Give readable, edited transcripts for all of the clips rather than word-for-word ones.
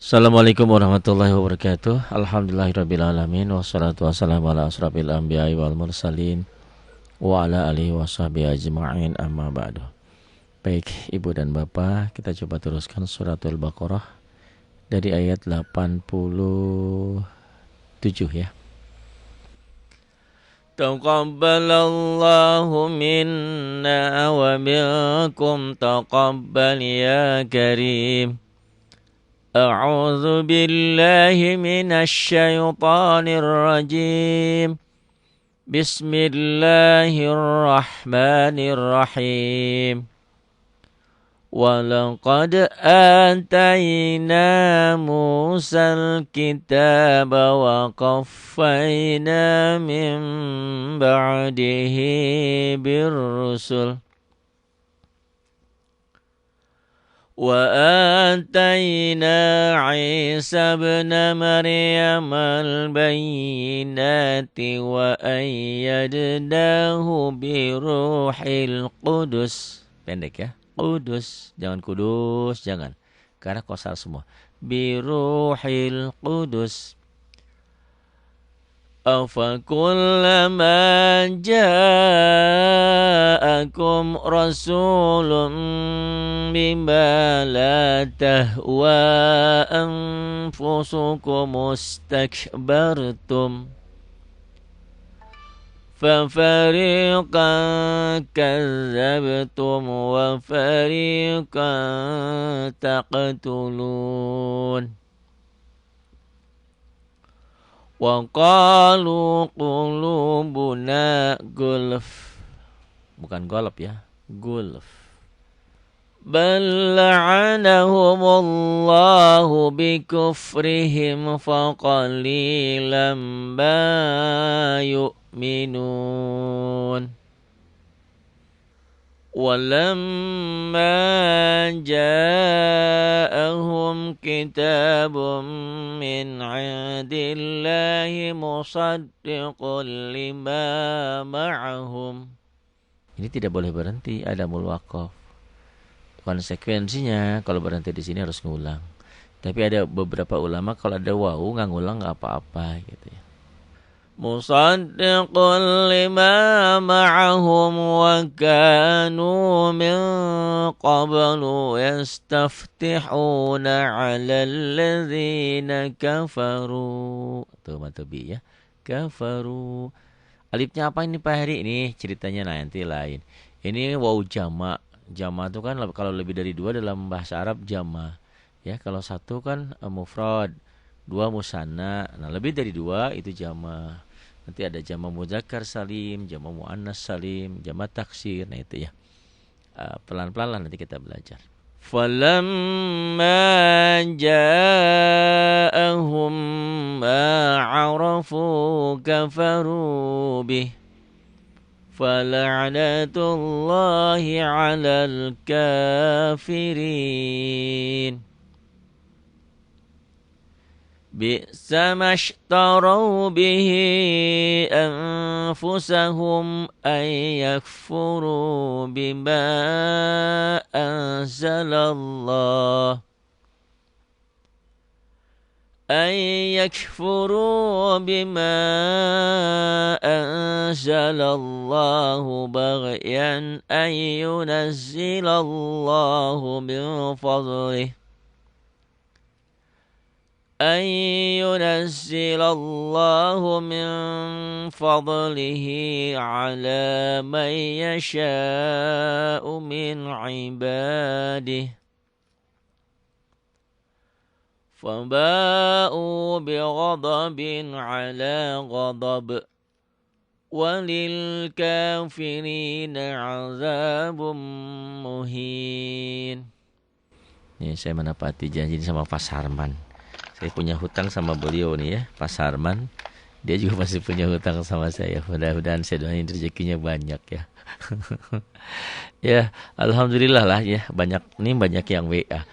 Assalamualaikum warahmatullahi wabarakatuh. Alhamdulillahirrabbilalamin. Wassalatu wassalamu ala asrafil anbiya'i wal mursalin wa ala alihi wa sahbihi ajma'in, amma ba'du. Baik ibu dan bapak, kita coba teruskan suratul Baqarah dari ayat 87 ya. Taqabbalallahu minna wa minkum taqabbal ya karim. أعوذ بالله من الشيطان الرجيم بسم الله الرحمن الرحيم ولقد آتينا موسى الكتاب وقفينا من بعده بالرسل وآتينا عيسى ابن مريم البينات وأيدناه بروح القدس. Pendek ya, Kudus, jangan Kudus, jangan, karena kosar semua. Biruhil Qudus. أَفَكُلَّمَا جَاءَكُمْ رَسُولٌ بِمَا لَا تَهْوَى أَنفُسُكُمُ اسْتَكْبَرْتُمْ فَفَرِيقًا كَذَّبْتُمْ وَفَرِيقًا تَقْتُلُونَ وَقَالُوا قُلُوبُنَا غُلْفٌ, bukan golf ya, gulf. بَلْ لَعَنَهُمُ اللَّهُ بِكُفْرِهِمْ فَقَلِيلًا مَا يُؤْمِنُونَ وَلَمَّا جَاءَهُمْ كِتَابٌ مِّنْ عِندِ اللَّهِ مُصَدِّقٌ لِمَا مَعَهُمْ. Ini tidak boleh berhenti, ada mulwaqaf. Konsekuensinya kalau berhenti di sini harus ngulang. Tapi ada beberapa ulama kalau ada wawu nggak ngulang nggak apa-apa gitu ya. Musaddiqun lima ma'ahum wa kanu min qablu yastaftihuna 'ala alladhina kafaru. Tuh matobi ya. Kafaru. Alifnya apa ini Pak Heri? Ini ceritanya nanti lain. Ini wawu jama'. Jama' itu kan kalau lebih dari dua dalam bahasa Arab jama'. Ya, kalau satu kan mufrad, dua musanna. Nah, lebih dari dua itu jama'. Nanti ada jama' mudzakkar salim, jama' muannas salim, jama' taksir. Nah itu ya. Pelan-pelan lah nanti kita belajar. Falamma ja'ahum ma 'arafu kafaru bih. Fala'natullahi 'alal kafirin. بئس ما اشتروا به أنفسهم أن يكفروا بما أنزل الله أن يكفروا بما أنزل الله بغيا أن ينزل الله من فضله أن ينزل الله من فضله على من يشاء من عباده فباءوا بغضب على غضب وللكافرين عذاب مهين. Ini saya menepati janji sama Pak Sarman. Saya punya hutang sama beliau nih ya, Pak Sarman. Dia juga masih punya hutang sama saya. Mudah-mudahan saya doain rezekinya banyak ya. Ya, alhamdulillah lah ya, banyak yang WA.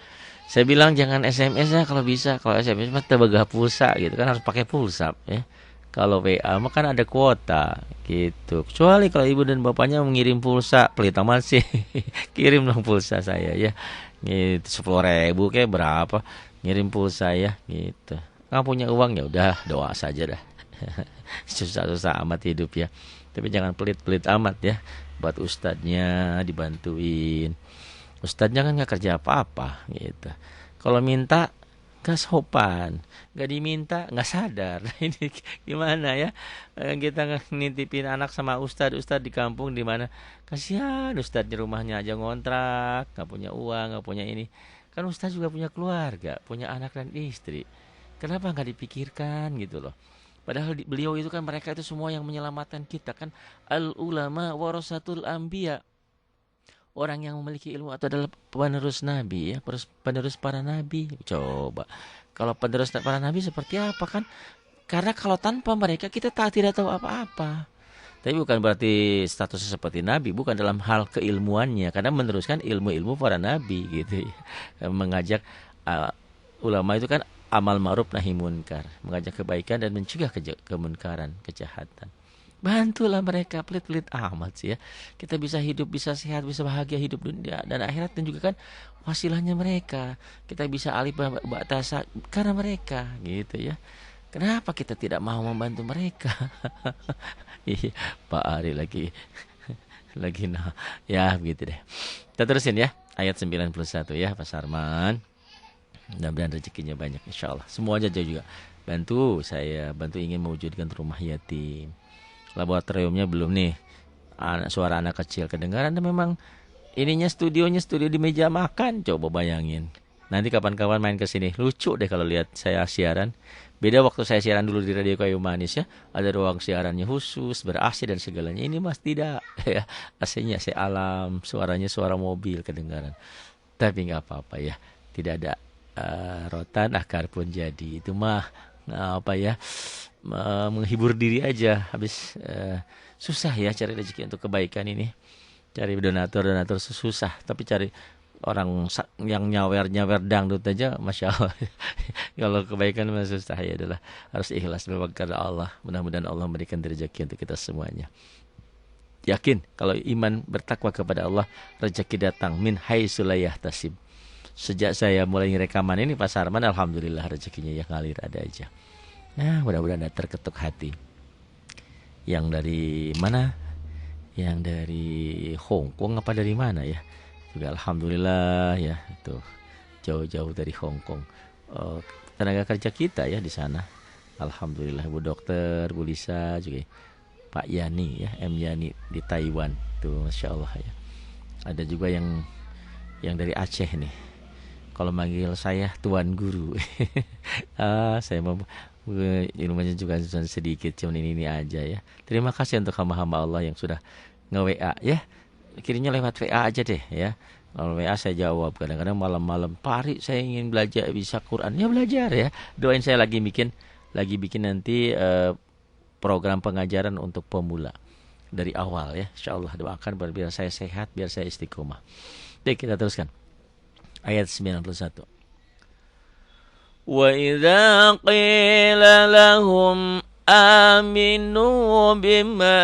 Saya bilang jangan SMS ya kalau bisa. Kalau SMS mah tebagah pulsa gitu kan, harus pakai pulsa ya. Kalau WA mah kan ada kuota gitu. Kecuali kalau ibu dan bapaknya mengirim pulsa, pelit amat sih. Kirim dong pulsa saya ya. Gitu 10.000 kayak berapa? ngirim pulsa ya gitu. Nggak punya uang ya udah doa saja dah. Susah-susah amat hidup ya. Tapi jangan pelit-pelit amat ya. Buat ustadznya dibantuin. Ustadznya kan nggak kerja apa-apa gitu. Kalau minta nggak sopan, nggak diminta nggak sadar. Ini gimana ya? Kita nitipin anak sama ustadz di kampung di mana kasihan ustadznya rumahnya aja ngontrak, nggak punya uang, nggak punya ini. Kan ustadz juga punya keluarga, punya anak dan istri. Kenapa nggak dipikirkan gitu loh? Padahal beliau itu kan mereka itu semua yang menyelamatkan kita kan, al ulama warasatul anbiya. Orang yang memiliki ilmu itu adalah penerus nabi ya, penerus para nabi. Coba kalau penerus para nabi seperti apa kan? Karena kalau tanpa mereka kita tidak tahu apa-apa. Tapi bukan berarti statusnya seperti nabi, bukan dalam hal keilmuannya, karena meneruskan ilmu-ilmu para nabi gitu ya. Mengajak ulama itu kan amal ma'ruf nahi munkar, mengajak kebaikan dan mencegah kemunkaran, kejahatan. Bantulah mereka, pelit-pelit amat sih ya. Kita bisa hidup, bisa sehat, bisa bahagia hidup dunia dan akhirat, dan juga kan wasilahnya mereka. Kita bisa alih batasan karena mereka gitu ya. Kenapa kita tidak mau membantu mereka? Iya, Pak Ari lagi nah. Ya, begitu deh. Kita terusin ya. Ayat 91 ya, Pak Sarman. Mudah-mudahan rezekinya banyak insyaallah. Semua aja juga bantu saya, bantu ingin mewujudkan rumah yatim. Laboratoriumnya belum nih. Suara anak kecil kedengaran, dan memang ininya studio di meja makan. Coba bayangin. Nanti kapan-kapan main ke sini. Lucu deh kalau lihat saya siaran. Beda waktu saya siaran dulu di Radio Kayu Manis ya. Ada ruang siarannya khusus, ber-AC dan segalanya. Ini Mas tidak ya. AC-nya AC alam, suaranya suara mobil kedengaran. Tapi nggak apa-apa ya. Tidak ada rotan akar pun jadi. Itu mah apa ya? Menghibur diri aja. Habis susah ya cari rezeki untuk kebaikan ini. Cari donatur susah, tapi cari orang yang nyawer dangdut aja masya Allah. Kalau kebaikan masih susah ya, adalah harus ikhlas memang karena Allah. Mudah-mudahan Allah memberikan rezeki untuk kita semuanya. Yakin kalau iman bertakwa kepada Allah, rezeki datang min haitsu la yahtasib. Sejak saya mulai rekaman ini Pak Sarman, alhamdulillah rezekinya yang ngalir ada aja. Nah, mudah-mudahan ada terketuk hati. Yang dari mana? Yang dari Hong Kong apa dari mana ya? Juga alhamdulillah ya, itu jauh-jauh dari Hong Kong. Tenaga kerja kita ya di sana. Alhamdulillah, Bu Dokter, Bu Lisa juga. Pak Yani ya, M Yani di Taiwan. Tuh masya Allah ya. Ada juga yang dari Aceh nih. Kalau manggil saya Tuan Guru. Saya mau ilmunya juga sedikit, cuman ini aja ya. Terima kasih untuk hamba-hamba Allah yang sudah nge-WA ya. Kirimnya lewat WA aja deh ya. Kalau WA saya jawab, kadang-kadang malam-malam, Pak Ari saya ingin belajar bisa Quran. Ya belajar ya. Doain saya lagi bikin nanti program pengajaran untuk pemula dari awal ya. Insyaallah doakan biar saya sehat, biar saya istiqomah. Baik, kita teruskan. Ayat 91. Wa idza qila lahum آمنوا بما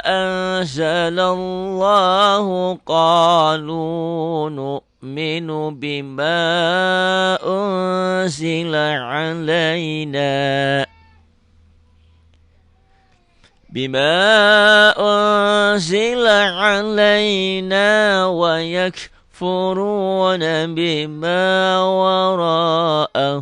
أنزل الله قالوا نؤمن بما أنزل علينا ويكفرون بما وراءه.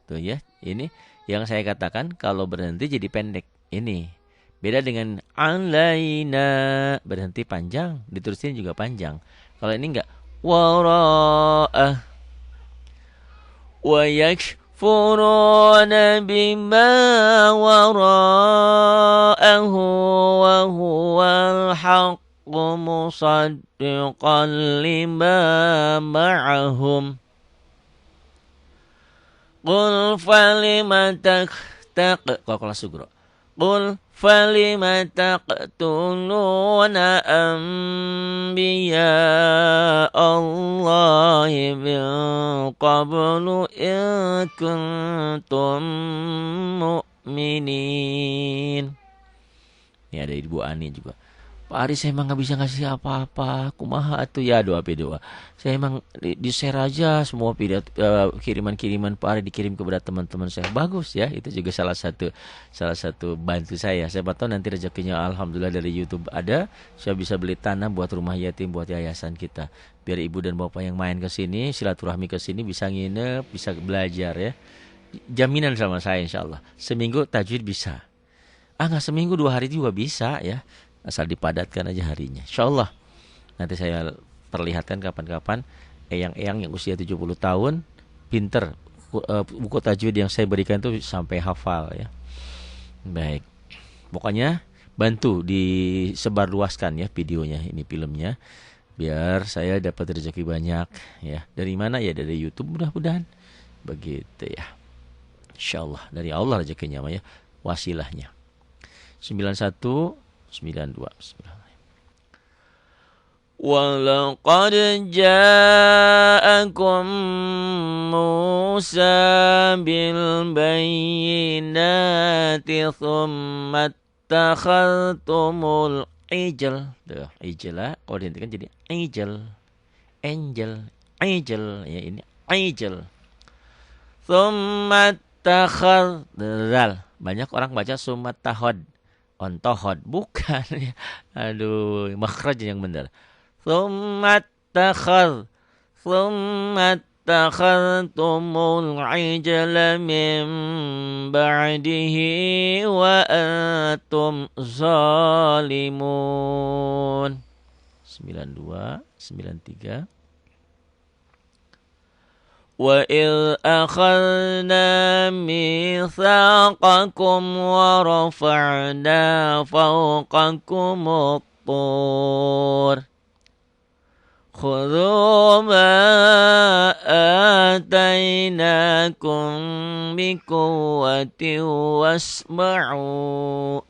Tuh ya, ini yang saya katakan kalau berhenti jadi pendek. Ini beda dengan alaina, berhenti panjang, diterusin juga panjang. Kalau ini enggak, wara'ah wa yakfuruna bima wara'ahu wa huwal haqqu musaddiqan lima ma'ahum. Qul falima taqtuluna anbiya Allahi min qablu in kuntum mu'minin. Ini ada Ibu Ani juga. Pak Ari saya emang nggak bisa ngasih apa-apa, kumaha atuh ya doa doa. Saya emang di share aja semua video kiriman-kiriman Pak Ari dikirim kepada teman-teman saya. Bagus ya, itu juga salah satu bantu saya. Saya tahu nanti rezekinya alhamdulillah dari YouTube ada, saya bisa beli tanah buat rumah yatim, buat yayasan kita. Biar ibu dan bapak yang main ke sini, silaturahmi ke sini bisa nginep, bisa belajar ya. Jaminan sama saya insya Allah. Seminggu tajwid bisa. Nggak seminggu 2 hari juga bisa ya. Asal dipadatkan aja harinya. Insya Allah. Nanti saya perlihatkan kapan-kapan. Eyang-eyang yang usia 70 tahun. Pinter. Buku tajwid yang saya berikan itu sampai hafal ya. Baik. Pokoknya bantu disebarluaskan ya videonya. Ini filmnya. Biar saya dapat rezeki banyak ya. Dari mana ya? Dari YouTube mudah-mudahan. Begitu ya. Insya Allah. Dari Allah rezekinya ya. Wasilahnya. 91 92. Walaqad ja'akum Musa bil bayyinati thumma attakhadhtumul ijl. Tuh, ijla kalau dihentikan jadi angel ya, ini ijl. Thumma attakhadh. Banyak orang baca summa tahad. Ontohod bukan ya. Aduh, makhraj yang benar. Tsummat takhadtumul ijla min ba'dihi wa antum zalimun. 92 93. وَإِذْ أَخَذْنَا مِيثَاقَكُمْ وَرَفَعْنَا فَوْقَكُمُ الطُّورَ خُذُوا مَا آتَيْنَاكُمْ بِقُوَّةٍ وَاسْمَعُوا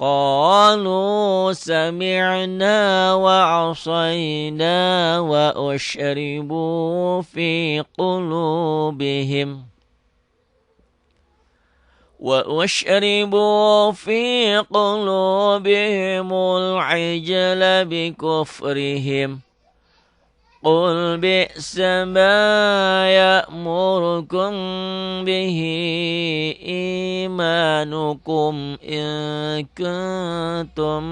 قالوا سمعنا وعصينا وأشربوا في قلوبهم العجل بكفرهم قل بئس ما يأمركم به إيمانكم إن كنتم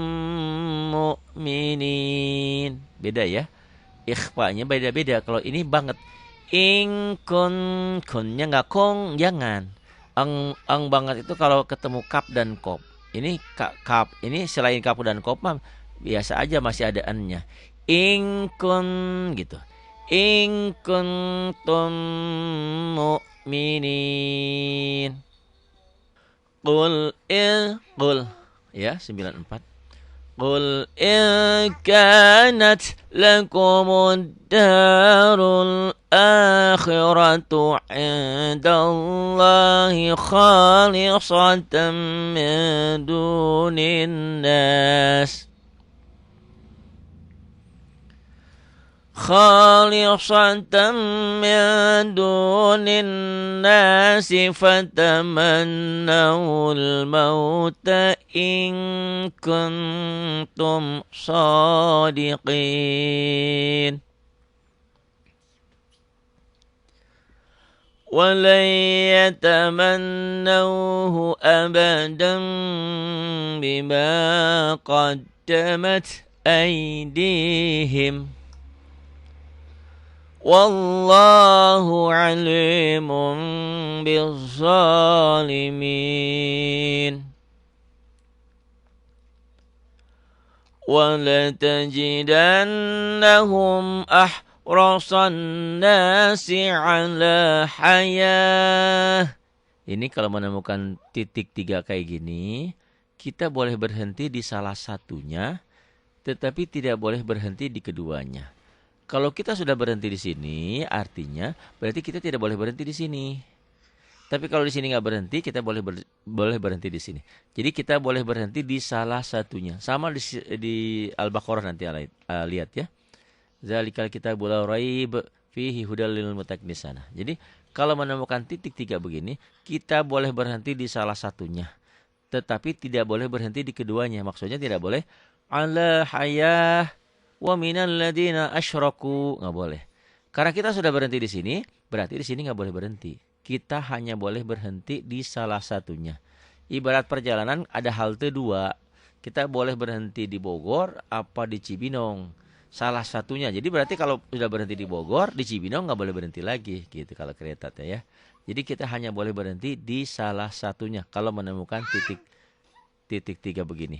مؤمنين. Beda ya, ikhfanya beda-beda. Kalau ini banget, kunnya nggak kong, jangan. Ang banget itu kalau ketemu kap dan kop. Ini kap, ini selain kap dan kop mah biasa aja masih ada n-nya. Gitu. In kuntum mu'minin. Qul ya 94. Qul in kanat lakumud darul akhiratu indallahi khalisatan min dunin nas. خالصة من دون الناس فتمنوا الموت إن كنتم صادقين ولن يتمنوه أبدا بما قدمت أيديهم Wallahu alimun bizzalimin. وَلَتَجِدَنَّهُمْ أَحْرَصَ النَّاسِ عَلَى حَيَاةٍ. Ini kalau menemukan titik 3 kayak gini, kita boleh berhenti di salah satunya, tetapi tidak boleh berhenti di keduanya. Kalau kita sudah berhenti di sini, artinya berarti kita tidak boleh berhenti di sini. Tapi kalau di sini nggak berhenti, kita boleh berhenti di sini. Jadi kita boleh berhenti di salah satunya. Sama di Al-Baqarah nanti lihat ya. Zalikal kitabul la raib fihi hudal lil muttaqin sana. Jadi kalau menemukan titik 3 begini, kita boleh berhenti di salah satunya. Tetapi tidak boleh berhenti di keduanya. Maksudnya tidak boleh ala hayah wa minal ladina asyraku, nggak boleh. Karena kita sudah berhenti di sini, berarti di sini nggak boleh berhenti. Kita hanya boleh berhenti di salah satunya. Ibarat perjalanan ada halte dua. Kita boleh berhenti di Bogor apa di Cibinong. Salah satunya. Jadi berarti kalau sudah berhenti di Bogor, di Cibinong nggak boleh berhenti lagi gitu kalau kereta ya. Jadi kita hanya boleh berhenti di salah satunya kalau menemukan titik tiga begini.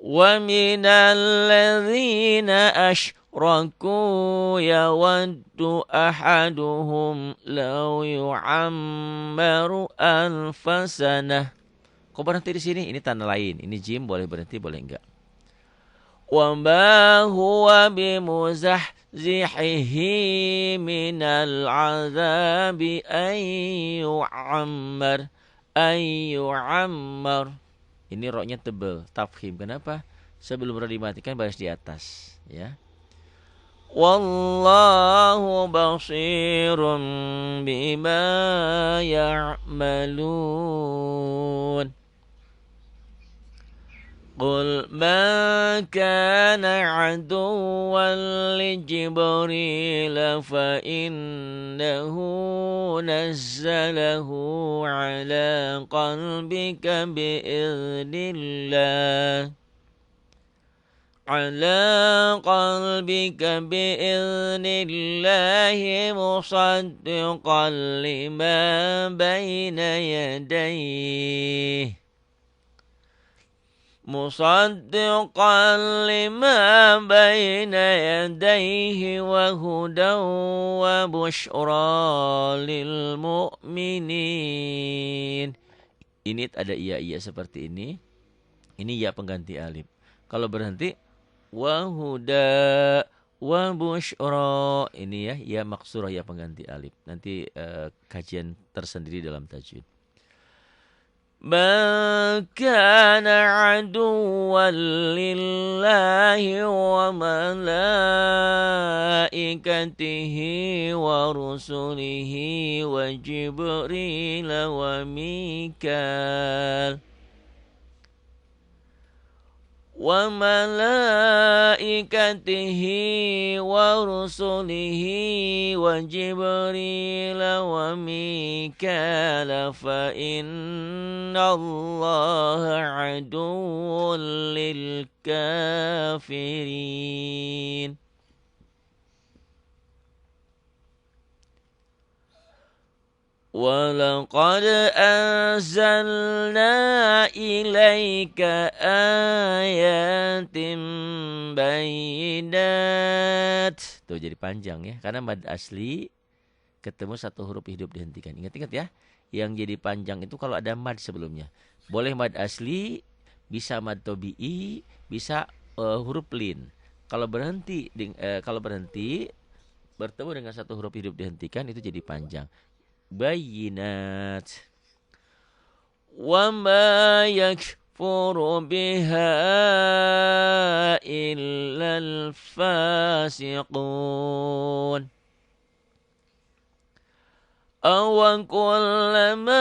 Wa minal ladzina asyraku yawaddu ahaduhum law yu'ammaru alfasanah. Kok berhenti di sini? Ini tanda lain. Ini jim boleh berhenti, boleh enggak. Wa ma huwa bimuzahzihihi minal azabi ayyu'ammar. Ini roknya tebal, tafkhim. Kenapa? Sebelum ro dimatikan baris di atas, ya. Wallahu basirun bima ya'malun. قل من كان عدوا لجبريل فإنه نزله على قلبك بإذن الله مصدقا لما بين يديه وهدى وبشرى للمؤمنين. Ini ada iya seperti ini. Ini ya pengganti alif. Kalau berhenti wahuda wa busyra, ini ya maksurah ya pengganti alif. Nanti kajian tersendiri dalam tajwid. Man kana aduwwan lillahi wa malaikatihi wa rusulihi wa jibril wa mikal وملائكته ورسله وجبريل وميكال فإن الله عدو للكافرين. وَلَقَدْ أَنزَلْنَا إِلَيْكَ آيَاتٍ بَيِّنَاتٍ. Tuh jadi panjang ya, karena mad asli ketemu satu huruf hidup dihentikan. Ingat-ingat ya, yang jadi panjang itu kalau ada mad sebelumnya. Boleh mad asli, bisa mad tobi'i, bisa huruf lin. Kalau berhenti bertemu dengan satu huruf hidup dihentikan itu jadi panjang. Bayinat. Wa ma yakfuru biha illal fasiqun. Aw kullama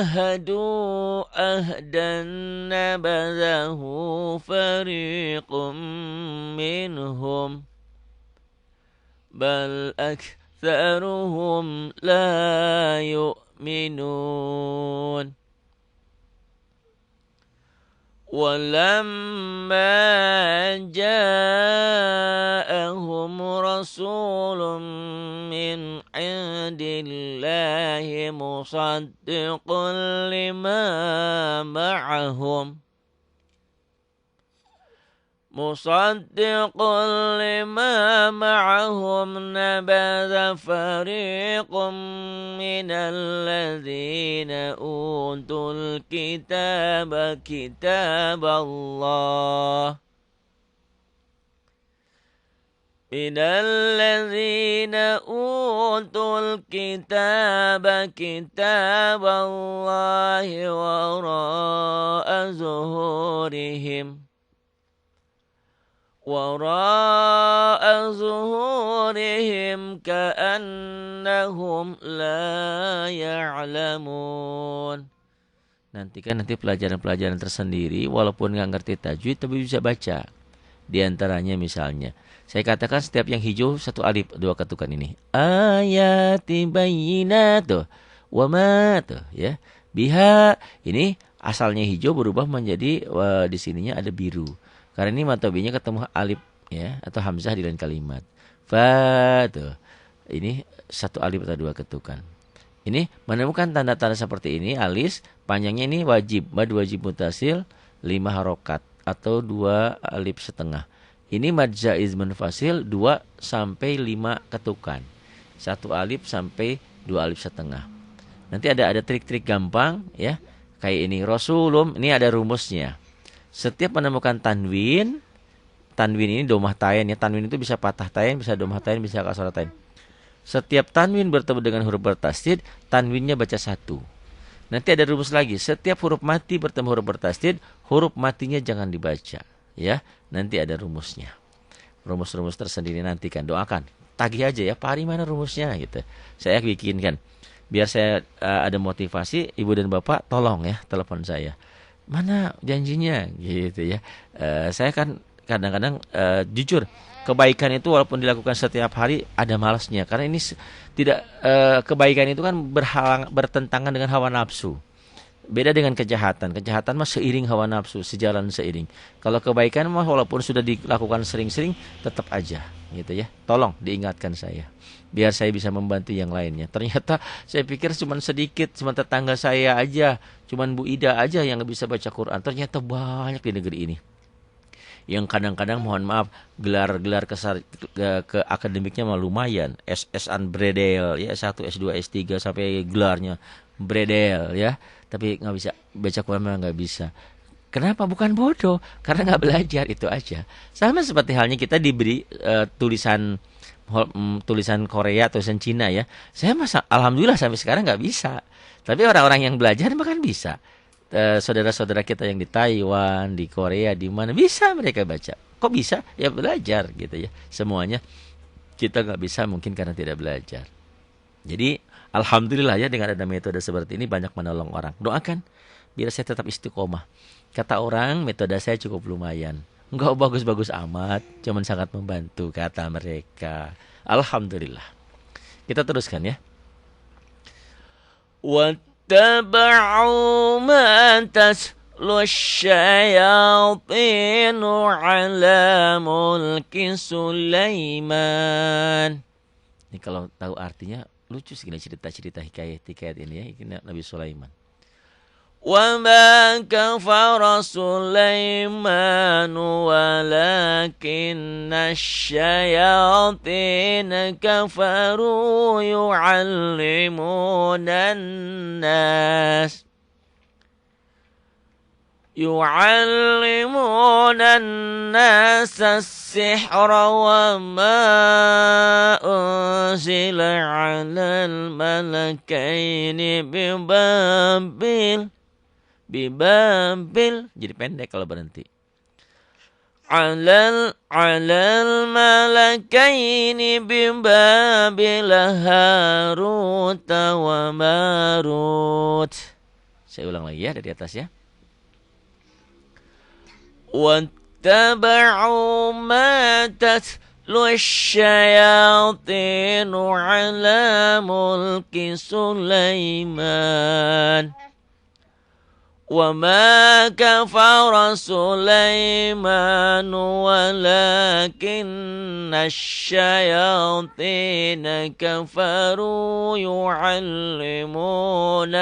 ahadu ahdan nabadahu fariqum minhum bal أكثرهم لا يؤمنون. ولما جاءهم رسول من عند الله مصدق لما معهم نبذ فريق من الذين أوتوا الكتاب كتاب الله وراء ظهورهم كأنهم لا يعلمون. nanti pelajaran-pelajaran tersendiri, walaupun nggak ngerti tajwid tapi bisa baca. Di antaranya misalnya, saya katakan setiap yang hijau satu alif, dua ketukan ini. Ayatin bayyinat tuh. Wa ma tuh ya. Biha ini asalnya hijau berubah menjadi di sininya ada biru. Karena ini matobinya ketemu alif ya atau hamzah di lain kalimat. Fa tuh. Ini satu alif atau dua ketukan. Ini menemukan tanda-tanda seperti ini alis panjangnya ini wajib, mad wajib mutasil 5 harokat atau 2 alif setengah. Ini mad jaiz munfasil 2 sampai 5 ketukan. 1 alif sampai 2 alif setengah. Nanti ada trik-trik gampang ya. Kayak ini Rasulum, ini ada rumusnya. Setiap menemukan tanwin ini domah tain ya. Tanwin itu bisa patah tain, bisa domah tain, bisa kasrah tain. Setiap tanwin bertemu dengan huruf bertasydid, tanwinnya baca 1. Nanti ada rumus lagi. Setiap huruf mati bertemu huruf bertasydid, huruf matinya jangan dibaca. Ya, nanti ada rumusnya. Rumus-rumus tersendiri nanti kan doakan. Tagih aja ya, Pak Ari mana rumusnya gitu. Saya bikinkan. Biar saya ada motivasi, Ibu dan Bapak tolong ya telepon saya. Mana janjinya gitu ya. Saya kan kadang-kadang jujur kebaikan itu walaupun dilakukan setiap hari ada malasnya karena ini tidak kebaikan itu kan bertentangan dengan hawa nafsu. Beda dengan kejahatan. Kejahatan mah seiring hawa nafsu, sejalan seiring. Kalau kebaikan mah walaupun sudah dilakukan sering-sering tetap aja gitu ya. Tolong diingatkan saya biar saya bisa membantu yang lainnya. Ternyata saya pikir cuma sedikit, cuma tetangga saya aja, cuma Bu Ida aja yang bisa baca Quran. Ternyata banyak di negeri ini. Yang kadang-kadang mohon maaf gelar-gelar ke akademiknya mah lumayan, SS-an Bredel ya, S1, S2, S3 sampai gelarnya Bredel ya, tapi nggak bisa baca Quran, nggak bisa. Kenapa? Bukan bodoh, karena nggak belajar, itu aja. Sama seperti halnya kita diberi tulisan Korea, tulisan Cina ya. Saya alhamdulillah sampai sekarang nggak bisa, tapi orang-orang yang belajar bahkan bisa. Saudara-saudara kita yang di Taiwan, di Korea, di mana bisa mereka baca. Kok bisa? Ya belajar gitu ya. Semuanya kita nggak bisa mungkin karena tidak belajar. Jadi alhamdulillah ya dengan ada metode seperti ini banyak menolong orang. Doakan biar saya tetap istiqomah. Kata orang metode saya cukup lumayan. Enggak bagus-bagus amat, cuman sangat membantu kata mereka. Alhamdulillah. Kita teruskan ya. اتبعوا ما تتلو الشياطين على ملك سليمان. Ini kalau tahu artinya lucu segini cerita-cerita hikayat ini ya, ini Nabi Sulaiman. وَمَا كَفَرَ سُلَيْمَانُ وَلَكِنَّ الشَّيَاطِينَ كَفَرُوا يُعَلِّمُونَ النَّاسَ السِّحْرَ وَمَا أُنزِلَ عَلَى الْمَلَكَيْنِ ببابل jadi pendek kalau berhenti. Alal malakaini bibabil Harut wa Marut. Saya ulang lagi ya dari atas ya. Wattaba'u ma tatlu asy-syayatinu ala mulki Sulaiman. وَمَا كَفَرَ سُلَيْمَانُ وَلَكِنَّ الشَّيَاطِينَ كَفَرُوا يُعَلِّمُونَ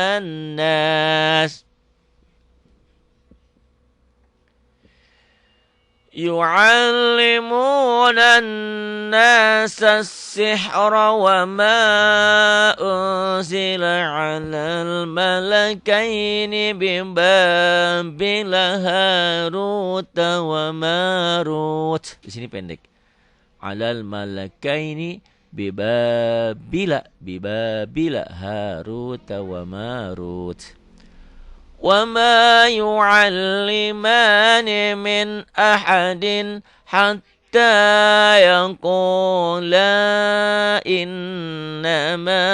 النَّاسَ السِّحْرَ وَمَا أُنزِلَ عَلَى الْمَلَكَيْنِ بِبَابِلَ هَارُوتَ وَمَارُوتَ. Di sini pendek. Alal malakaini bibabila Harut wa Marut. وَمَا يُعَلِّمَانِ مِنْ أَحَدٍ حَتَّى يقولا إنما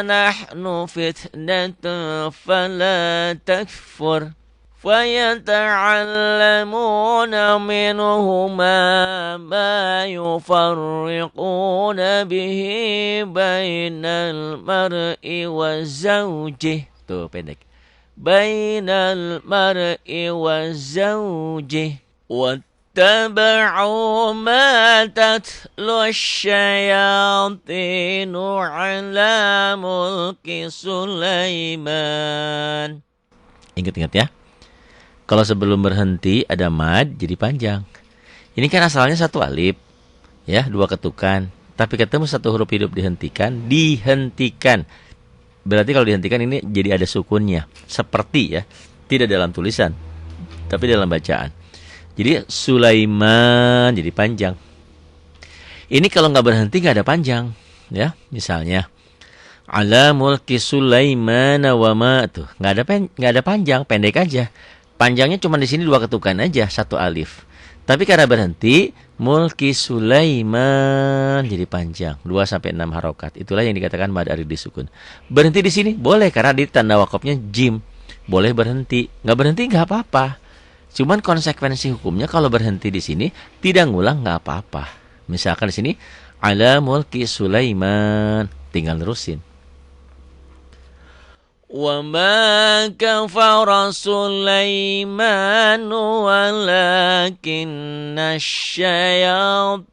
نحن فتنة فلا تكفر فيتعلمون منهما ما يفرقون به بين المرء وزوجه. Tuh pendek. Bainal mar'i wazawjih. واتبعوا ما تتلو الشياطين على ملك سليمان. Ingat-ingat ya. Kalau sebelum berhenti ada mad jadi panjang. Ini kan asalnya satu alif, ya, dua ketukan. Tapi ketemu satu huruf hidup dihentikan. Berarti kalau dihentikan ini jadi ada sukunnya. Seperti ya, tidak dalam tulisan, tapi dalam bacaan. Jadi Sulaiman jadi panjang. Ini kalau nggak berhenti nggak ada panjang, ya. Misalnya ala mulki Sulaiman wa ma, tuh nggak ada panjang, pendek aja. Panjangnya cuma di sini dua ketukan aja, satu alif. Tapi karena berhenti, mulki Sulaiman jadi panjang, 2 sampai 6 harokat. Itulah yang dikatakan mad arid disukun. Berhenti di sini boleh karena di tanda wakafnya jim. Boleh berhenti, nggak berhenti nggak apa-apa. Cuman konsekuensi hukumnya kalau berhenti di sini tidak ngulang nggak apa-apa. Misalkan di sini ala mulki Sulaiman, tinggal terusin. وَمَا كَفَرَ سُلَيْمَانُ وَلَكِنَّ الشَّيَاطِينَ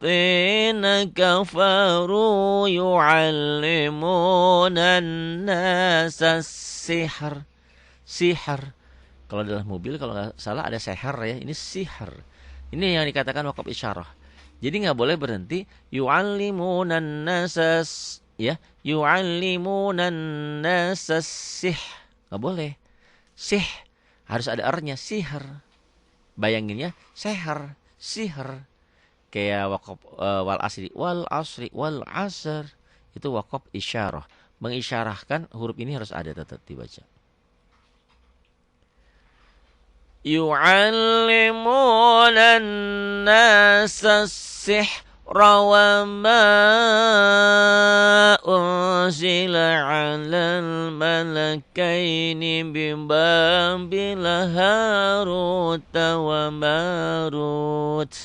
كَفَرُوا يُعَلِّمُونَ النَّاسَ السِّحْرَ. Sihir. Kalau dalam mobil kalau nggak salah ada seher ya, ini sihir. Ini yang dikatakan wakaf isyarah. Jadi nggak boleh berhenti yu'allimunan nasas, ya, yu'allimunan nasas sih, nggak boleh. Sih harus ada r-nya, sihir. Bayanginnya seher, sihir. Kayak wakaf wal asri wal asr, itu wakaf isyarah. Mengisyarahkan huruf ini harus ada tetap dibaca. يعلمون الناس السحر وما أنزل على الملكين ببابل هاروت وماروت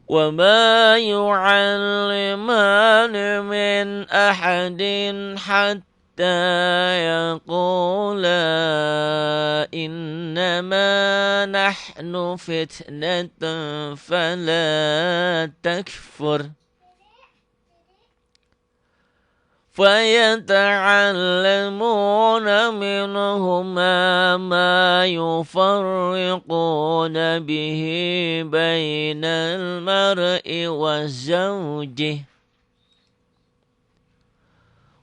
وما يعلمان من أحد حتى يقولا إنما نحن فتنة فلا تكفر فيتعلمون منهما ما يفرقون به بين المرء وزوجه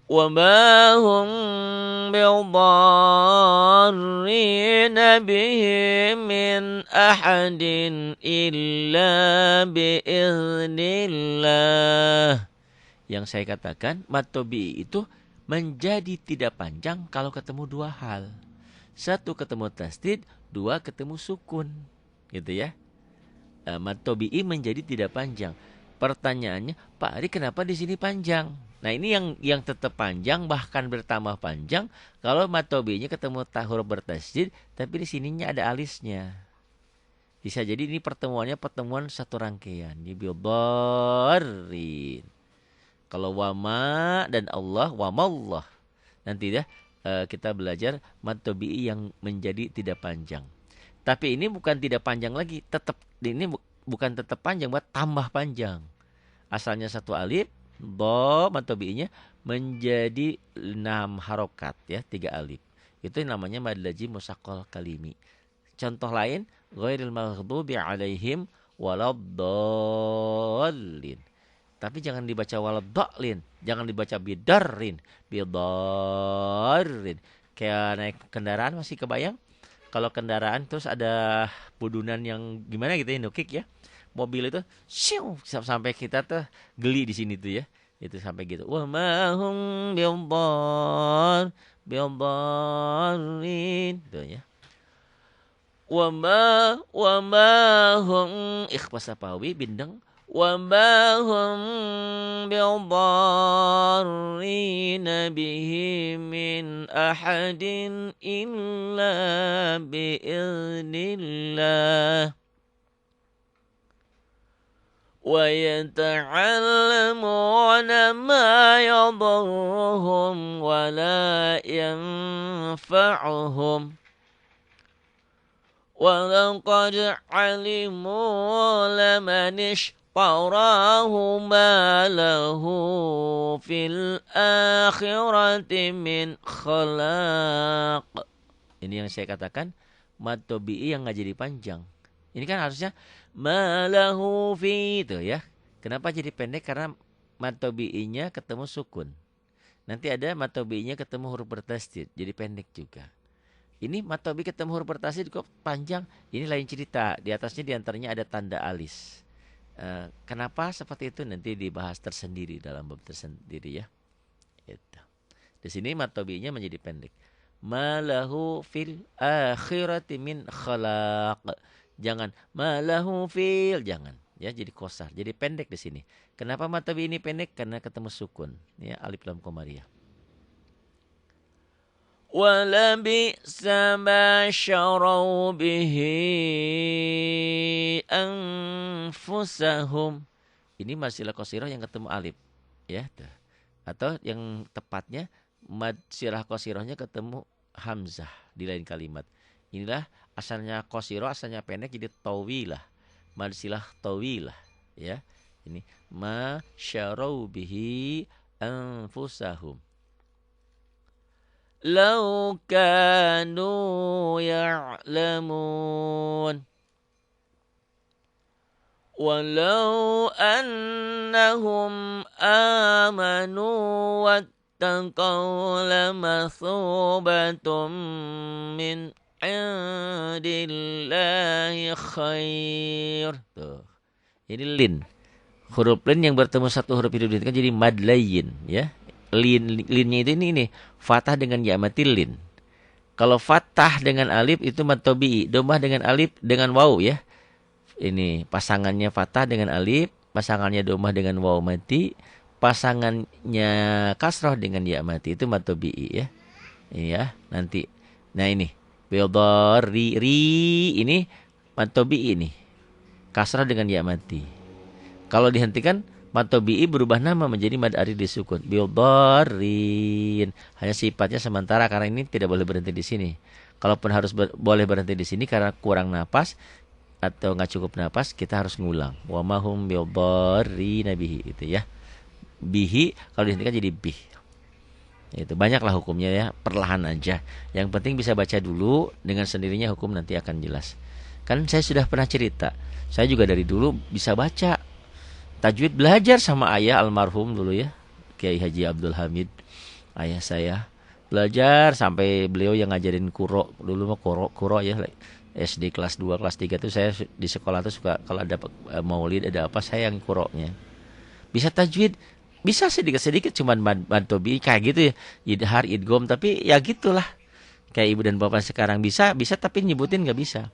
وما هم بضارين به من أحد إلا بإذن الله. Yang saya katakan mad tobi itu menjadi tidak panjang kalau ketemu dua hal. Satu ketemu tasdid, dua ketemu sukun, gitu ya. Mad tobi menjadi tidak panjang. Pertanyaannya, Pak Ari kenapa di sini panjang? Nah ini yang tetap panjang, bahkan bertambah panjang kalau mad tobi'nya ketemu huruf bertasydid, tapi di sininya ada alisnya. Bisa jadi ini pertemuan satu rangkaian. Bidarin. Kalau wama dan Allah, wamallah. Nanti kita belajar mad tobi'i yang menjadi tidak panjang. Tapi ini bukan tidak panjang lagi, ini bukan tetap panjang, buat tambah panjang. Asalnya satu alif, do mad tobi'inya menjadi 6 harokat ya, 3 alif. Itu namanya mad lazim musaqqal kalimi. Contoh lain, ghairil maghdubi alaihim waladdallin. Tapi jangan dibaca waladdallin, jangan dibaca bidarrin, bidarrin. Kayak naik kendaraan masih kebayang? Kalau kendaraan terus ada budunan yang gimana gitu ya, nukik ya. Mobil itu sampai kita tuh geli di sini tuh ya. Itu sampai gitu. Wa ma hum bidarin tuh ya. Wama hum ikhfa sapawi bindeng wama hum bidarrina bihi min ahadin illa biiznillah wa yata'allamuna ma yadurruhum wa la yanfa'uhum وَلَقَدْ عَلِمُوا لَمَنِ اشْتَرَاهُ مَا لَهُ فِي الْآخِرَةِ مِنْ خَلَاقٍ. Ini yang saya katakan mad tabi'i yang nggak jadi panjang. Ini kan harusnya ma lahu fi itu ya. Kenapa jadi pendek? Karena mad tabi'inya ketemu sukun. Nanti ada mad tabi'inya ketemu huruf bertasydid, jadi pendek juga. Ini matobi ketemu huruf bertasydid kok panjang. Ini lain cerita. Di atasnya diantaranya ada tanda alis. Kenapa seperti itu nanti dibahas tersendiri dalam bab tersendiri ya. Itu. Di sini matobinya menjadi pendek. Malahu fil akhirati min khalaq. Jangan malahu fil, jangan. Ya jadi kosar, jadi pendek di sini. Kenapa matobi ini pendek? Karena ketemu sukun. Ya alif lam qamariyah. وَلَبِئْسَ مَا شَرَوْا بِهِ أَنفُسَهُمْ. Ini masilah qasirah yang ketemu alif, ya. Atau yang tepatnya mad sirah qasirahnya ketemu hamzah di lain kalimat. Inilah asalnya qasirah, asalnya pendek jadi tawilah. Mad silah tawilah, ya. Ini ma syarau bihi anfusahum. Lau kanu ya'lamun walau annahum amanu wattaqaw lamathubatum min indillahi khair. Tuh. Ini lin. Huruf lin yang bertemu satu huruf hidup kan jadi mad layin ya. Linnya itu ini fathah dengan ya mati lin. Kalau fathah dengan alif itu mad tabi'i, dhammah dengan alif dengan waw ya. Ini pasangannya fathah dengan alif, pasangannya dhammah dengan waw mati, pasangannya kasrah dengan ya mati itu mad tabi'i ya. Ini ya, nanti. Nah ini bidari ini mad tabi'i ini. Kasrah dengan ya mati. Kalau dihentikan mad tabi'i berubah nama menjadi mad arid disukun. Bildarin. Hanya sifatnya sementara karena ini tidak boleh berhenti di sini. Kalaupun harus boleh berhenti di sini karena kurang napas atau nggak cukup napas, kita harus ngulang. Wa mahum bildarin bihi itu ya. Bihi kalau dihentikan jadi bih. Itu banyaklah hukumnya ya, perlahan aja. Yang penting bisa baca dulu, dengan sendirinya hukum nanti akan jelas. Kan saya sudah pernah cerita. Saya juga dari dulu bisa baca tajwid, belajar sama ayah almarhum dulu ya, Kiai Haji Abdul Hamid, ayah saya. Belajar sampai beliau yang ngajarin kuro, dulu mah kuro ya, SD kelas 2, kelas 3 tuh saya di sekolah tuh suka kalau ada maulid ada apa saya yang kuronya. Bisa tajwid, bisa sedikit-sedikit cuman mad tabi'i kayak gitu ya, idhar, idgham, tapi ya gitulah. Kayak ibu dan bapak sekarang bisa tapi nyebutin nggak bisa.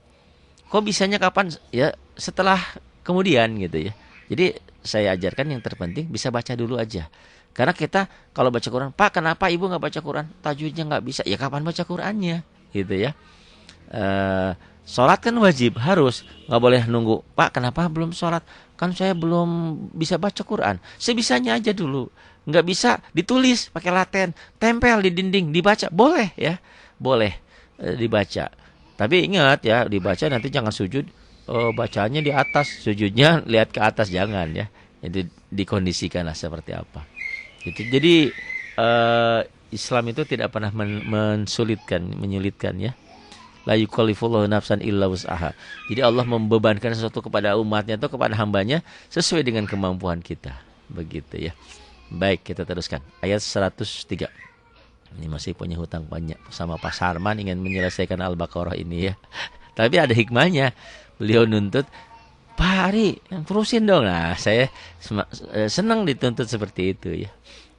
Kok bisanya kapan? Ya setelah kemudian gitu ya. Jadi saya ajarkan yang terpenting bisa baca dulu aja. Karena kita kalau baca Quran, Pak kenapa ibu nggak baca Quran? Tajwidnya nggak bisa. Ya kapan baca Qurannya? Gitu ya. Sholat kan wajib, harus. Nggak boleh nunggu. Pak kenapa belum sholat? Kan saya belum bisa baca Quran. Sebisanya aja dulu. Nggak bisa ditulis pakai laten. Tempel di dinding, dibaca. Boleh ya. Boleh dibaca. Tapi ingat ya, dibaca nanti jangan sujud. Bacanya di atas, sujudnya lihat ke atas, jangan ya. Itu dikondisikanlah seperti apa. Gitu. Jadi Islam itu tidak pernah menyulitkan ya. La yukallifullahu nafsan illa wus'aha. Jadi Allah membebankan sesuatu kepada umatnya atau kepada hambanya sesuai dengan kemampuan kita. Begitu ya. Baik, kita teruskan. Ayat 103. Ini masih punya hutang banyak sama Pak Sarman ingin menyelesaikan Al-Baqarah ini ya. Tapi ada hikmahnya. Beliau nuntut, Pak Ari, terusin dong. Nah, saya senang dituntut seperti itu ya.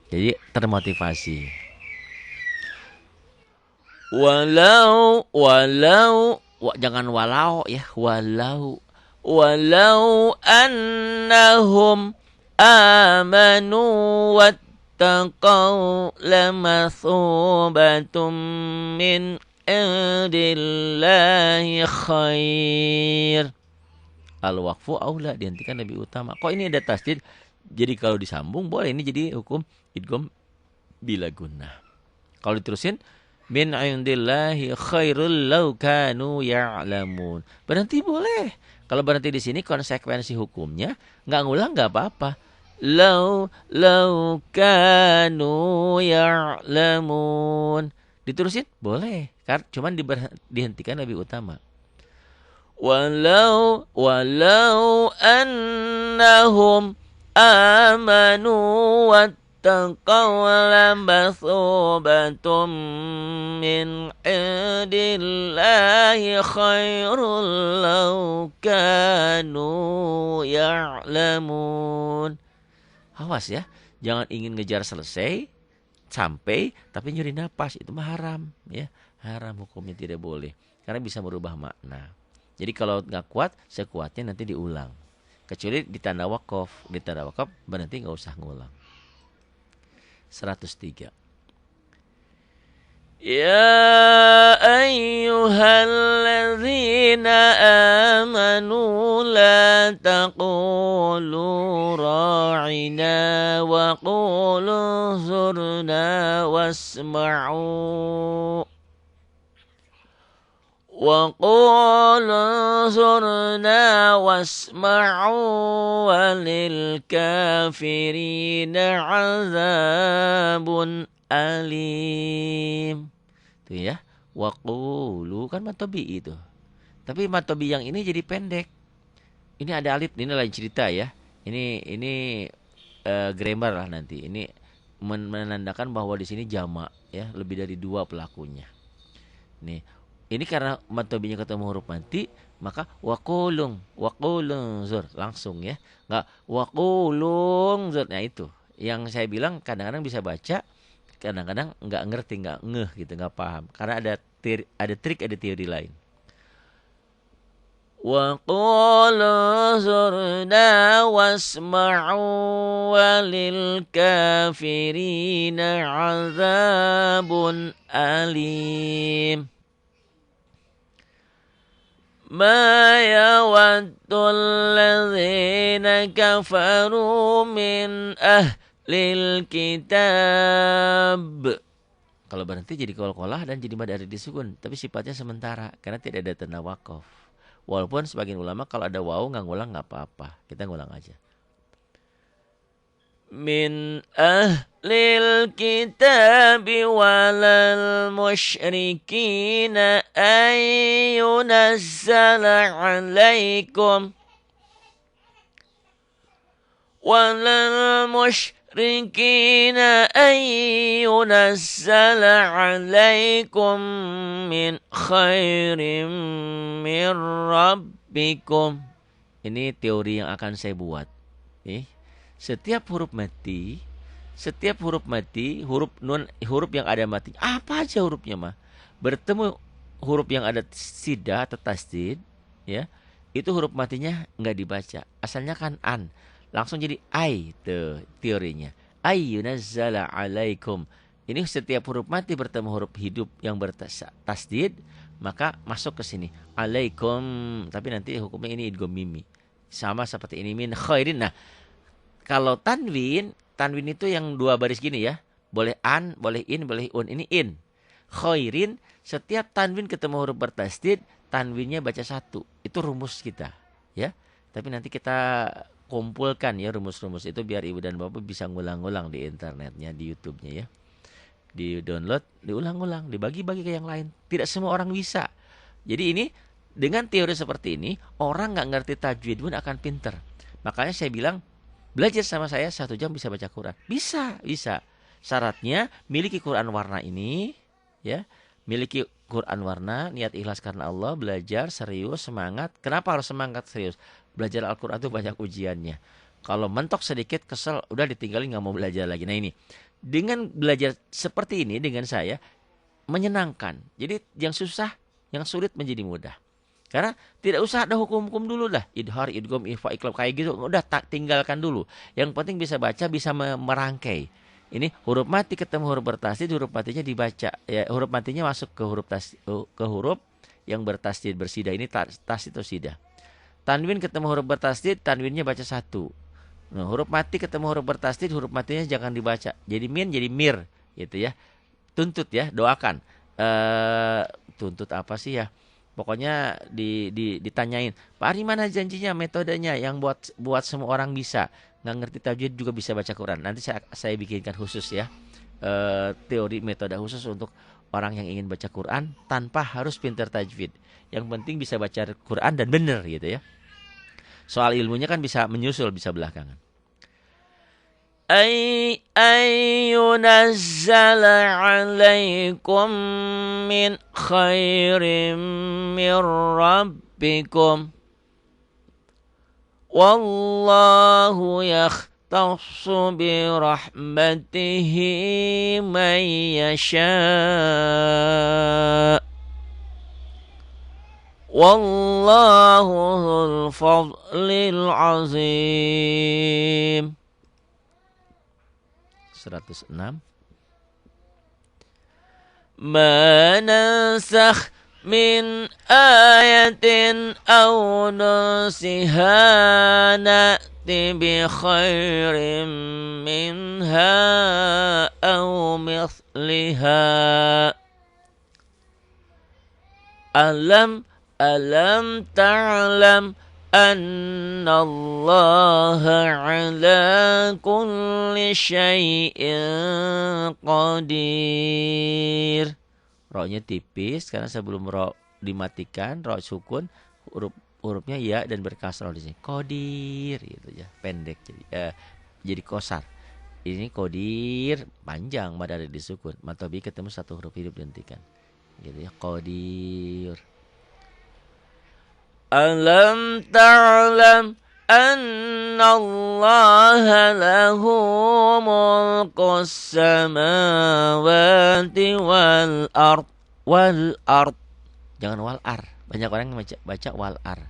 Jadi termotivasi. Walau Jangan walau ya, walau annahum amanu wattaqau lamathubatum min indillahi khair. Al-waqfu aula, dihentikan lebih utama. Kok ini ada tasdid? Jadi kalau disambung boleh, ini jadi hukum idgham bila gunnah. Kalau diterusin min indillahi khairul law kanu ya'lamun. Berhenti boleh. Kalau berhenti di sini konsekuensi hukumnya enggak ngulang enggak apa-apa. Law kanu ya'lamun. Diterusin boleh. Cuman dihentikan lebih utama. Walau annahum amanu wattaqaw lamathubatum min indillahi khairul law kanu ya'lamun. Awas ya, jangan ingin ngejar selesai sampai tapi nyuri napas, itu mah haram ya. Haram hukumnya, tidak boleh karena bisa merubah makna. Jadi kalau nggak kuat, sekuatnya nanti diulang. Kecuali ditanda wakaf. Ditanda wakaf berarti nggak usah ngulang. 103. Ya ayyuhalladzina amanu la taqulu ra'ina wa qulu zurna wasma'u وَقُولُوا انظُرْنَا وَاسْمَعُوا وَلِلْكَافِرِينَ عَذَابٌ أَلِيمٌ. Itu ya. Waqulu kan matobi itu. Tapi matobi yang ini jadi pendek. Ini ada alif, ini lain cerita ya. Ini grammar lah nanti. Ini menandakan bahwa di sini jamak ya, lebih dari 2 pelakunya. Nih. Ini karena matobinya ketemu huruf mati, maka waqulung zur langsung ya. Enggak waqulung zur. Nah itu yang saya bilang, kadang-kadang bisa baca, kadang-kadang enggak ngerti, enggak ngeh gitu, enggak paham. Karena ada trik, ada teori lain. Waqulu zurna wasma'u walil kafirina azabun alim. ما يود الذين كفروا من أهل الكتاب. Kalau berhenti jadi qalqalah dan jadi mad ari disukun, tapi sifatnya sementara karena tidak ada tanda wakaf. Walaupun sebagian ulama kalau ada waw nggak ngulang nggak apa-apa, kita ngulang aja. Min ahlil kitabi walal musyrikina ayyunazzala alaikum walal musyrikina ayyunazzala alaikum min khairim min rabbikum. Ini teori yang akan saya buat. Setiap huruf mati, huruf nun, huruf yang ada mati, apa aja hurufnya mah, bertemu huruf yang ada sidah atau tasdid, ya, itu huruf matinya nggak dibaca. Asalnya kan an, langsung jadi ai, tuh teorinya. Ayyunazzala alaikum. Ini setiap huruf mati bertemu huruf hidup yang bertasdid, maka masuk ke sini. Alaikum, tapi nanti hukumnya ini idgham mimi. Sama seperti ini min khairin. Nah, kalau tanwin itu yang 2 baris gini ya. Boleh an, boleh in, boleh un. Ini in. Khairin, setiap tanwin ketemu huruf bertasdid, tanwinnya baca 1. Itu rumus kita, ya. Tapi nanti kita kumpulkan ya rumus-rumus itu biar ibu dan bapak bisa ngulang-ngulang di internetnya, di YouTube-nya ya. Di-download, diulang-ulang, dibagi-bagi ke yang lain. Tidak semua orang bisa. Jadi ini dengan teori seperti ini, orang nggak ngerti tajwid pun akan pinter. Makanya saya bilang, belajar sama saya 1 jam bisa baca Quran. Bisa. Syaratnya miliki Quran warna ini, ya. Miliki Quran warna, niat ikhlas karena Allah, belajar serius, semangat. Kenapa harus semangat serius? Belajar Al-Quran itu banyak ujiannya. Kalau mentok sedikit, kesel, udah ditinggalin, nggak mau belajar lagi. Nah ini, dengan belajar seperti ini dengan saya menyenangkan. Jadi yang susah, yang sulit menjadi mudah. Karena tidak usah ada hukum-hukum dulu lah. Idhar, idgham, ikhfa, iqlab kayak gitu. Udah tinggalkan dulu. Yang penting bisa baca, bisa merangkai. Ini huruf mati ketemu huruf bertasdid, huruf matinya dibaca. Ya, huruf matinya masuk ke huruf yang bertasdid bersida. Ini tasdid atau sida. Tanwin ketemu huruf bertasdid, tanwinnya baca satu. Nah, huruf mati ketemu huruf bertasdid, huruf matinya jangan dibaca. Jadi min jadi mir gitu ya. Tuntut ya, doakan. Tuntut apa sih ya? Pokoknya ditanyain, Pak Ari mana janjinya, metodenya yang buat semua orang bisa. Nggak ngerti tajwid juga bisa baca Quran. Nanti saya bikinkan khusus ya, teori metode khusus untuk orang yang ingin baca Quran tanpa harus pintar tajwid. Yang penting bisa baca Quran dan benar gitu ya. Soal ilmunya kan bisa menyusul, bisa belakangan. Ay yunazzala alaikum min khairim min rabbikum wallahu yakhtassu bi rahmatihi man yasha wallahu dzul fadlil azim. 106. Ma nansakh min ayatin aw nunsiha na'ti bi khairin minha aw mithliha. Alam ta'lam anna Allah ala kulli syai'in qadir. Ro-nya tipis karena sebelum ro dimatikan, ro sukun, hurufnya ya dan berkasrah di sini. Qadir gitu ya, pendek jadi kosar. Ini qadir panjang mad ada disukun. Matobi ketemu satu huruf hidup dihentikan. Gitu ya, qadir. Alam ta'lam anna Allah lahu mulkus samawati wal ard. Jangan wal ar. Banyak orang yang baca wal ar.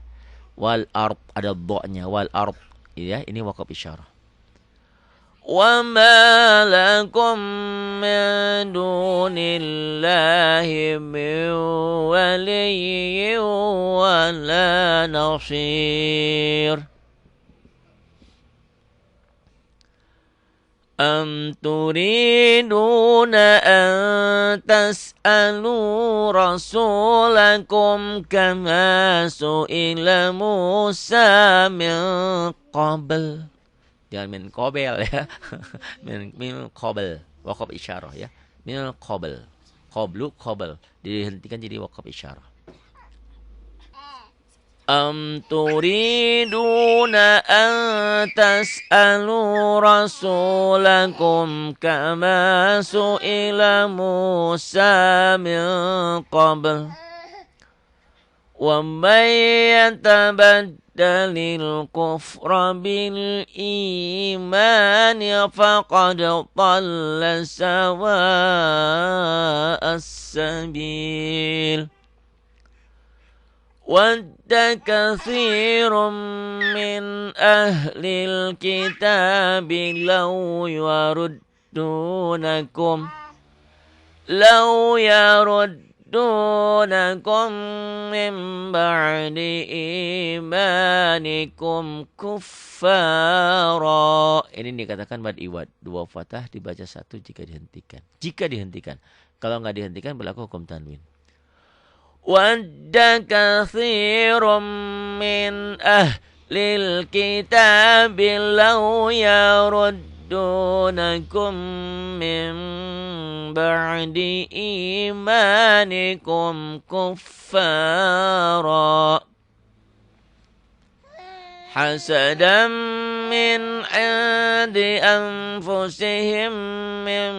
Wal ard ada do-nya, wal ard. Ya, ini waqaf isyarah. وَمَا لَكُمْ مِنْ دُونِ اللَّهِ مِنْ وَلِيٍّ وَلَا نَصِيرٍ أَمْ تُرِيدُونَ أَنْ تَسْأَلُوا رَسُولَكُمْ كَمَا سُئِلَ مُوسَى مِنْ قَبْلُ. Jangan min kobel ya. min kobel, wakaf isyarah ya. Min kobel, koblu kobel dihentikan jadi wakaf isyarah. Am turiduna an tas'alu rasulakum kama su'ila Musa min qabl wa may yatabadalil kufra bil imani faqad dhalla sawa'as sabil. Wadda katsirun min ahlil kitabi law yaruddunakum min ba'di imanikum kuffara. Ini dikatakan mad iwad, dua fathah dibaca satu jika dihentikan. Jika dihentikan, kalau enggak dihentikan berlaku hukum tanwin. Wadda katsirun min ahlil kitabi law yaruddunakum min ba'di imanikum kuffara hasadan min 'indi anfusihim min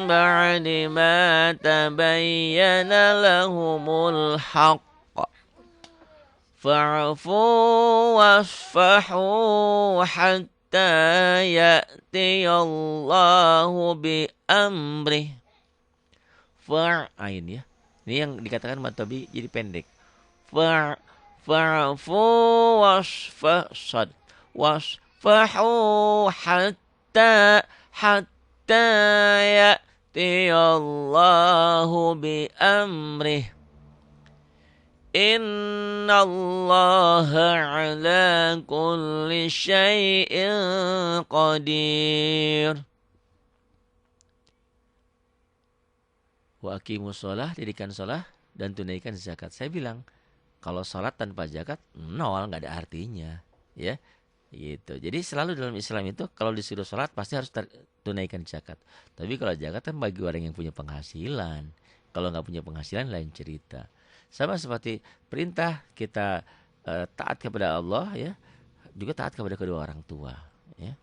ba'di ma tabayyana lahumul haqq fa'fu wasfahu hatta ya'tiyallahu bi amrih. Fa'ain ya. Ini yang dikatakan matobi jadi pendek. fa'fu wasfahu hatta ya'tiyallahu bi amrih. Innallaha ala kulli syai'in qadir. Wa aqimus shalah, dirikan shalah dan tunaikan zakat. Saya bilang, kalau salat tanpa zakat nol, enggak ada artinya, ya. Gitu. Jadi selalu dalam Islam itu kalau disuruh salat pasti harus tunaikan zakat. Tapi kalau zakat kan bagi orang yang punya penghasilan. Kalau enggak punya penghasilan lain cerita. Sama seperti perintah kita taat kepada Allah, ya, juga taat kepada kedua orang tua, ya.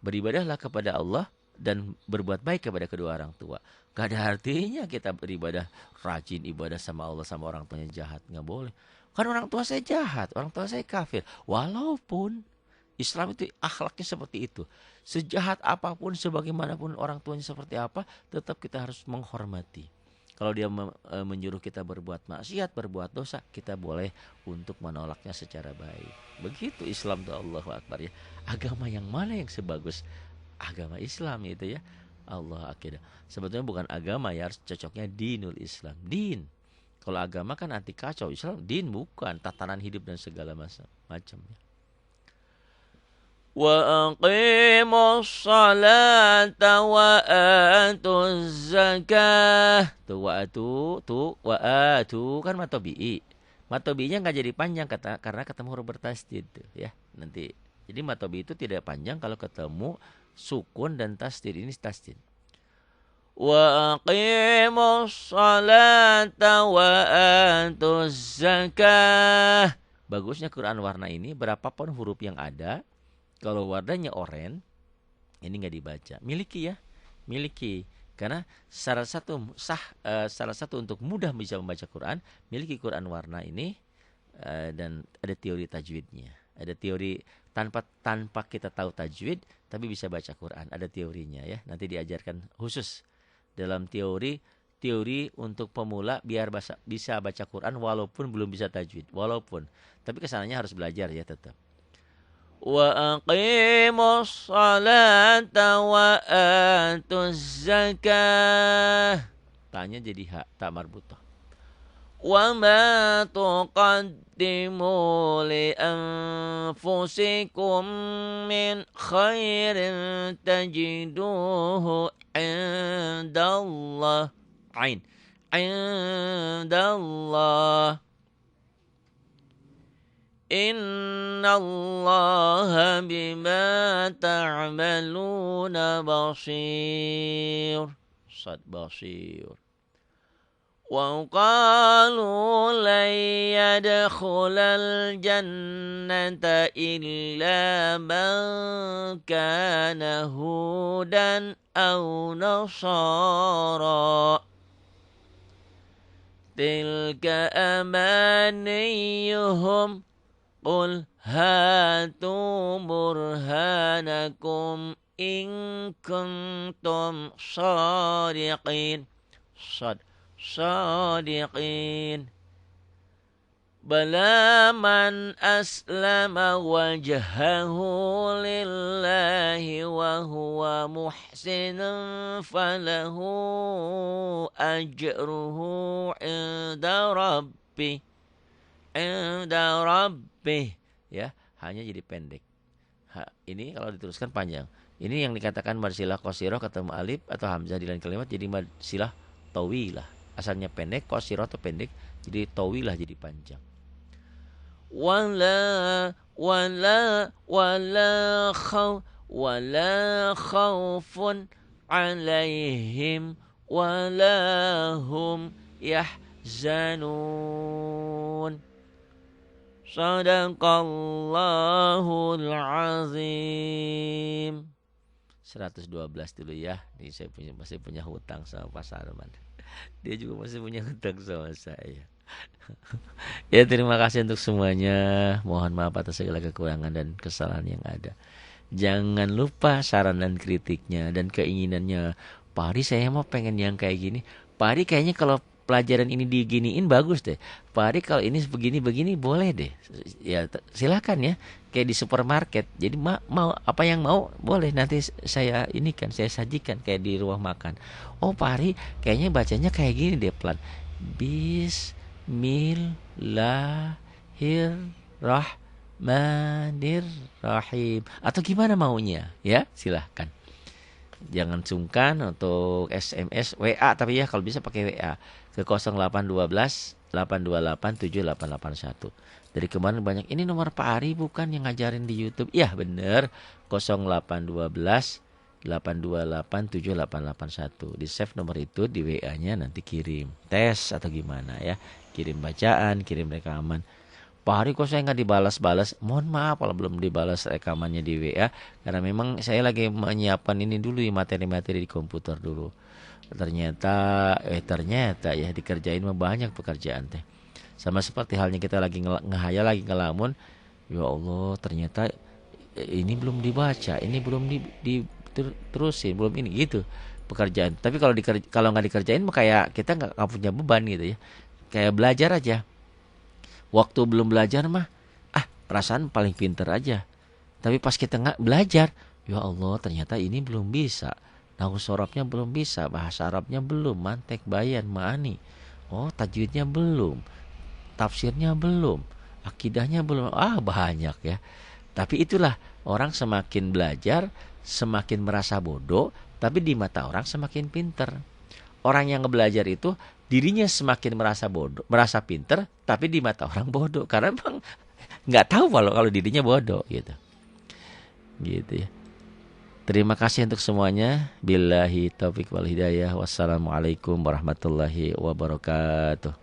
Beribadahlah kepada Allah dan berbuat baik kepada kedua orang tua. Gak ada artinya kita beribadah rajin ibadah sama Allah sama orang tuanya jahat, nggak boleh. Kan orang tua saya jahat, orang tua saya kafir. Walaupun Islam itu akhlaknya seperti itu. Sejahat apapun, sebagaimanapun orang tuanya seperti apa, tetap kita harus menghormati. Kalau dia menyuruh kita berbuat maksiat, berbuat dosa, kita boleh untuk menolaknya secara baik. Begitu Islam tuh, Allahu Akbar, ya. Agama yang mana yang sebagus agama Islam itu, ya. Allah akidah. Sebetulnya bukan agama, ya, harus cocoknya dinul Islam. Din. Kalau agama kan anti kacau, Islam din bukan, tatanan hidup dan segala macamnya. Wa aqimus salata wa atuz zakah. Wa atu kan matobi'i. Matobi'inya enggak jadi panjang karena ketemu huruf bertasdid, ya. Nanti. Jadi matobi itu tidak panjang kalau ketemu sukun dan tasdid. Ini tasdid. Wa aqimus salata wa atuz zakah. Bagusnya Quran warna ini berapapun huruf yang ada, kalau warnanya oranye, ini nggak dibaca. Miliki, ya, miliki. Karena salah satu untuk mudah bisa membaca Quran, miliki Quran warna ini, dan ada teori tajwidnya. Ada teori tanpa kita tahu tajwid, tapi bisa baca Quran. Ada teorinya, ya. Nanti diajarkan khusus dalam teori untuk pemula biar bisa baca Quran walaupun belum bisa tajwid. Walaupun, tapi kesananya harus belajar, ya, tetap. Wa aqimus salata wa atuz zakah. Tanya jadi hak, tak marbutah. Wa ma tuqaddimu li anfusikum min khairin tajiduhu indallah. Indallah. Innallaha bima ta'maluna basir. Sad basir. Wa qalu lan yadkhulal jannata illa man kana hudan aw nasara. Tilka amaniyuhum Qul hatu burhanakum in kuntum shadiqin. Shadiqin. Bala man aslama wajhahu lillahi wa huwa muhsinun falahu ajruhu inda rabbih. Inda rabbih, ya, hanya jadi pendek. Ini kalau diteruskan panjang. Ini yang dikatakan marsilah qasiroh ketemu alif atau hamzah di lain kalimat jadi marsilah tawilah. Asalnya pendek, qasiroh atau pendek, jadi tawilah jadi panjang. Wala khaufun alaihim wala hum yahzanun. Sadaqallahul azim. 112 dulu, ya. Ini saya masih punya hutang sama Pak Sarman. Dia juga masih punya hutang sama saya. Ya, terima kasih untuk semuanya. Mohon maaf atas segala kekurangan dan kesalahan yang ada. Jangan lupa saran dan kritiknya dan keinginannya. Pak Ari, saya mau pengen yang kayak gini. Pak Ari kayaknya kalau pelajaran ini diginiin bagus deh. Pak Ari kalau ini begini boleh deh. Ya silakan ya. Kayak di supermarket. Jadi mau apa yang mau boleh nanti saya ini kan saya sajikan kayak di ruang makan. Oh Pak Ari kayaknya bacanya kayak gini deh pelan. Bismillahirrahmanirrahim. Atau gimana maunya ya silahkan. Jangan sungkan untuk SMS, WA tapi ya kalau bisa pakai WA ke 0812 828 7881. Dari kemarin banyak ini nomor Pak Ari bukan yang ngajarin di YouTube. Iya bener 0812 828 7881. Di save nomor itu di WA-nya nanti kirim tes atau gimana ya. Kirim bacaan, kirim rekaman. Pak Hari kok saya nggak dibalas-balas? Mohon maaf kalau belum dibalas rekamannya di WA karena memang saya lagi menyiapkan ini dulu ya materi-materi di komputer dulu. Ternyata ya dikerjain mah banyak pekerjaan teh. Sama seperti halnya kita lagi ngehayal lagi ngelamun, ya Allah ternyata ini belum dibaca, ini belum terusin, belum ini gitu pekerjaan. Tapi kalau nggak dikerjain mah kayak kita nggak punya beban gitu ya. Kayak belajar aja. Waktu belum belajar mah perasaan paling pinter aja. Tapi pas kita nggak belajar, ya Allah ternyata ini belum bisa. Nahwu sorabnya belum bisa, bahasa Arabnya belum, mantek, bayan, ma'ani. Oh tajwidnya belum, tafsirnya belum, akidahnya belum. Banyak ya. Tapi itulah orang semakin belajar semakin merasa bodoh, tapi di mata orang semakin pinter. Orang yang belajar itu dirinya semakin merasa bodoh, merasa pinter, tapi di mata orang bodoh karena memang nggak tahu kalau dirinya bodoh gitu. Gitu ya. Terima kasih untuk semuanya. Billahi taufiq wal hidayah. Wassalamualaikum warahmatullahi wabarakatuh.